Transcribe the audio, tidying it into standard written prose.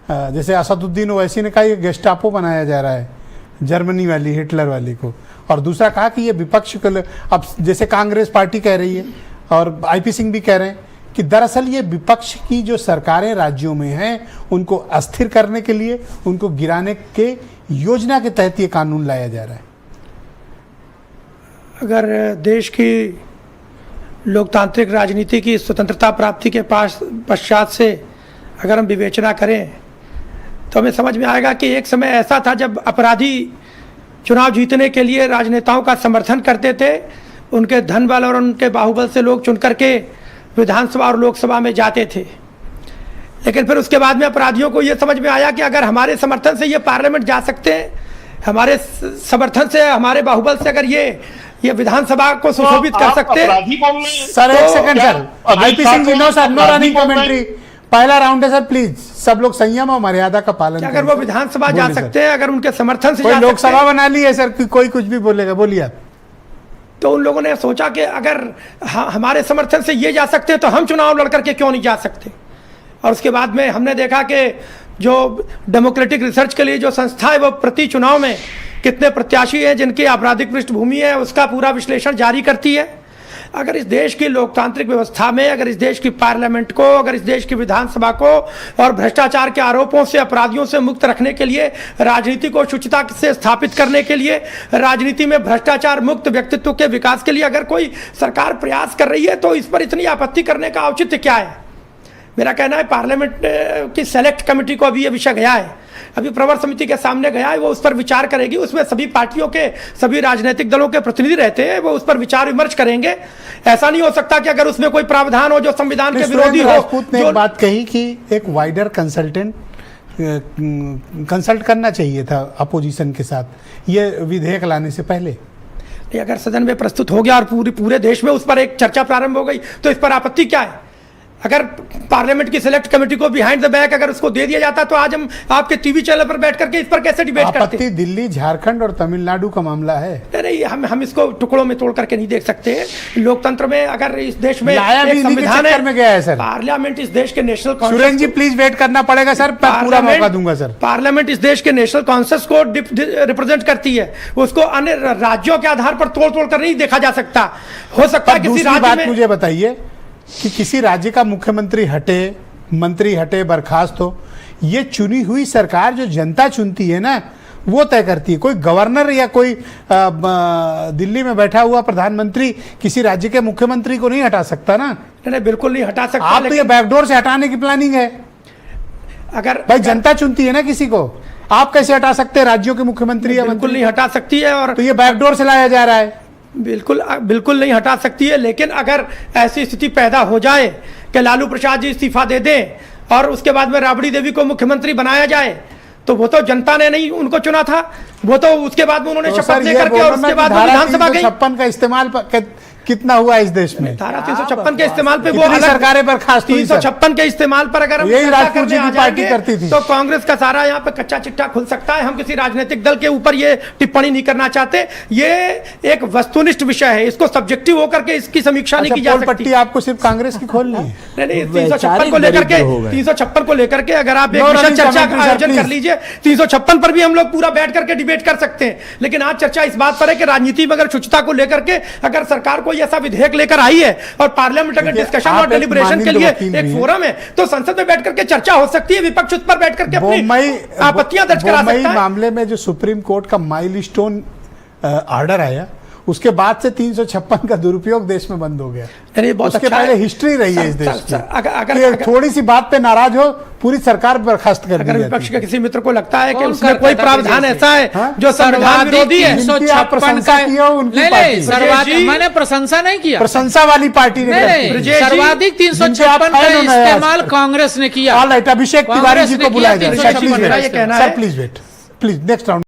जैसे असदुद्दीन ओवैसी ने कहा ये गेस्टापो बनाया जा रहा है, जर्मनी वाली हिटलर वाली को, और दूसरा कहा कि ये विपक्ष को, अब जैसे कांग्रेस पार्टी कह रही है और आईपी सिंह भी कह रहे हैं कि दरअसल ये विपक्ष की जो सरकारें राज्यों में हैं उनको अस्थिर करने के लिए, उनको गिराने के योजना के तहत ये कानून लाया जा रहा है। अगर देश की लोकतांत्रिक राजनीति की स्वतंत्रता प्राप्ति के पश्चात से अगर हम विवेचना करें तो हमें समझ में आएगा कि एक समय ऐसा था जब अपराधी चुनाव जीतने के लिए राजनेताओं का समर्थन करते थे, उनके धन बल और उनके बाहुबल से लोग चुन करके विधानसभा और लोकसभा में जाते थे। लेकिन फिर उसके बाद में अपराधियों को ये समझ में आया कि अगर हमारे समर्थन से ये पार्लियामेंट जा सकते हैं, हमारे समर्थन से, हमारे बाहुबल से अगर ये विधानसभा को सुशोभित कर सकते हैं। सर एक second sir, IP Singh ji, no sir, no running commentary, पहला राउंड है सर, प्लीज सब लोग संयम और मर्यादा का पालन करें। अगर वो विधानसभा जा सकते हैं, अगर उनके समर्थन से कोई लोकसभा बना ली है सर कि कोई कुछ भी बोलेगा, बोलिए आप। तो उन लोगों ने सोचा कि अगर हमारे समर्थन से ये जा सकते हैं तो हम चुनाव लड़ करके क्यों नहीं जा सकते। और उसके बाद में हमने देखा कि जो डेमोक्रेटिक रिसर्च के लिए जो संस्था है वो प्रति चुनाव में कितने प्रत्याशी हैं जिनकी आपराधिक पृष्ठभूमि है उसका पूरा विश्लेषण जारी करती है। अगर इस देश की लोकतांत्रिक व्यवस्था में, अगर इस देश की पार्लियामेंट को, अगर इस देश की विधानसभा को और भ्रष्टाचार के आरोपों से, अपराधियों से मुक्त रखने के लिए, राजनीति को शुचिता से स्थापित करने के लिए, राजनीति में भ्रष्टाचार मुक्त व्यक्तित्व के विकास के लिए अगर कोई सरकार प्रयास कर रही है तो इस पर इतनी आपत्ति करने का औचित्य क्या है। मेरा कहना है पार्लियामेंट की सेलेक्ट कमेटी को अभी ये विषय गया है, अभी प्रवर समिति के सामने गया है, वो उस पर विचार करेगी। उसमें सभी पार्टियों के, सभी राजनीतिक दलों के प्रतिनिधि रहते हैं, वो उस पर विचार विमर्श करेंगे। ऐसा नहीं हो सकता कि अगर उसमें कोई प्रावधान हो जो संविधान के विरोधी हो। राजपूत ने एक बात कही कि एक वाइडर कंसल्ट करना चाहिए था अपोजिशन के साथ ये विधेयक लाने से पहले। अगर सदन में प्रस्तुत हो गया और पूरे देश में उस पर एक चर्चा प्रारंभ हो गई तो इस पर आपत्ति क्या है। अगर पार्लियामेंट की सिलेक्ट कमेटी को बिहाइंड द बैक अगर उसको दे दिया जाता तो आज हम आपके टीवी चैनल पर बैठ करके इस पर कैसे डिबेट करते। आपत्ति दिल्ली, झारखंड और तमिलनाडु का मामला है। नहीं, हम इसको टुकड़ों में तोड़ करके नहीं देख सकते। लोकतंत्र में अगर इस देश में एक संविधान में गया है सर, पार्लियामेंट इस देश के national consensus. Surendra ji please wait करना पड़ेगा सर, पूरा मौका दूंगा सर। पार्लियामेंट इस देश के नेशनल कॉन्सेंसस को रिप्रेजेंट करती है, उसको अन्य राज्यों के आधार पर तोड़ कर नहीं देखा जा सकता। हो सकता है किसी राज्य में, मुझे बताइए कि किसी राज्य का मुख्यमंत्री हटे, मंत्री हटे, बर्खास्त हो, ये चुनी हुई सरकार जो जनता चुनती है ना वो तय करती है। कोई गवर्नर या कोई दिल्ली में बैठा हुआ प्रधानमंत्री किसी राज्य के मुख्यमंत्री को नहीं हटा सकता ना। नहीं, बिल्कुल नहीं हटा सकता। आप तो ये बैकडोर से हटाने की प्लानिंग है। अगर भाई जनता चुनती है ना किसी को, आप कैसे हटा सकते हैं राज्यों के मुख्यमंत्री या मंत्री? बिल्कुल नहीं हटा सकती है। और तो ये बैकडोर से लाया जा रहा है। बिल्कुल नहीं हटा सकती है। लेकिन अगर ऐसी स्थिति पैदा हो जाए कि लालू प्रसाद जी इस्तीफा दे दें और उसके बाद में राबड़ी देवी को मुख्यमंत्री बनाया जाए तो वो तो जनता ने नहीं उनको चुना था, वो तो उसके बाद में उन्होंने शपथ लेकर के और उसके बाद विधानसभा गई। 356 का इस्तेमाल कितना हुआ इस देश में? धारा 356 के इस्तेमाल पे वो सरकारें बर्खास्त हुई। 356 के इस्तेमाल पर अगर हम यही राजपूत जी की पार्टी करती थी तो कांग्रेस का सारा यहाँ पे कच्चा चिट्ठा खुल सकता है। हम किसी राजनीतिक दल के ऊपर ये टिप्पणी नहीं करना चाहते। ये एक वस्तुनिष्ठ विषय है, इसको सब्जेक्टिव होकर के इसकी समीक्षा नहीं की जा सकती। पट्टी आपको सिर्फ कांग्रेस की खोलनी है? नहीं, 356 को लेकर के, 356 को लेकर के अगर आप एक विशद चर्चा का आयोजन कर लीजिए, 356 पर भी हम लोग पूरा बैठ करके डिबेट कर सकते हैं। लेकिन आज चर्चा इस बात पर है कि राजनीति में अगर शुचिता को लेकर के अगर सरकार को ऐसा विधेयक लेकर आई है और पार्लियामेंट अगर डिस्कशन और डेलिब्रेशन के लिए एक फोरम है तो संसद में बैठ करके चर्चा हो सकती है। विपक्ष उस पर बैठ करके अपनी आपत्तियां दर्ज करा सकता है। मामले में जो सुप्रीम कोर्ट का माइलस्टोन ऑर्डर आया उसके बाद से 356 का दुरुपयोग देश में बंद हो गया। उसके पहले हिस्ट्री रही है इस देश की। अगर थोड़ी सी बात पे नाराज हो पूरी सरकार बर्खास्त कर दी जाती है। अगर विपक्ष के किसी मित्र को लगता है कि उसमें कोई प्रावधान ऐसा है जो संविधान विरोधी है, प्रशंसा की हो उनकी पार्टी। मैंने प्रशंसा नहीं किया, प्रशंसा वाली पार्टी ने सर्वाधिक 356 का इस्तेमाल कांग्रेस ने किया। अभिषेक तिवारी जी को बुलाया जाए। Sir please wait, please next round.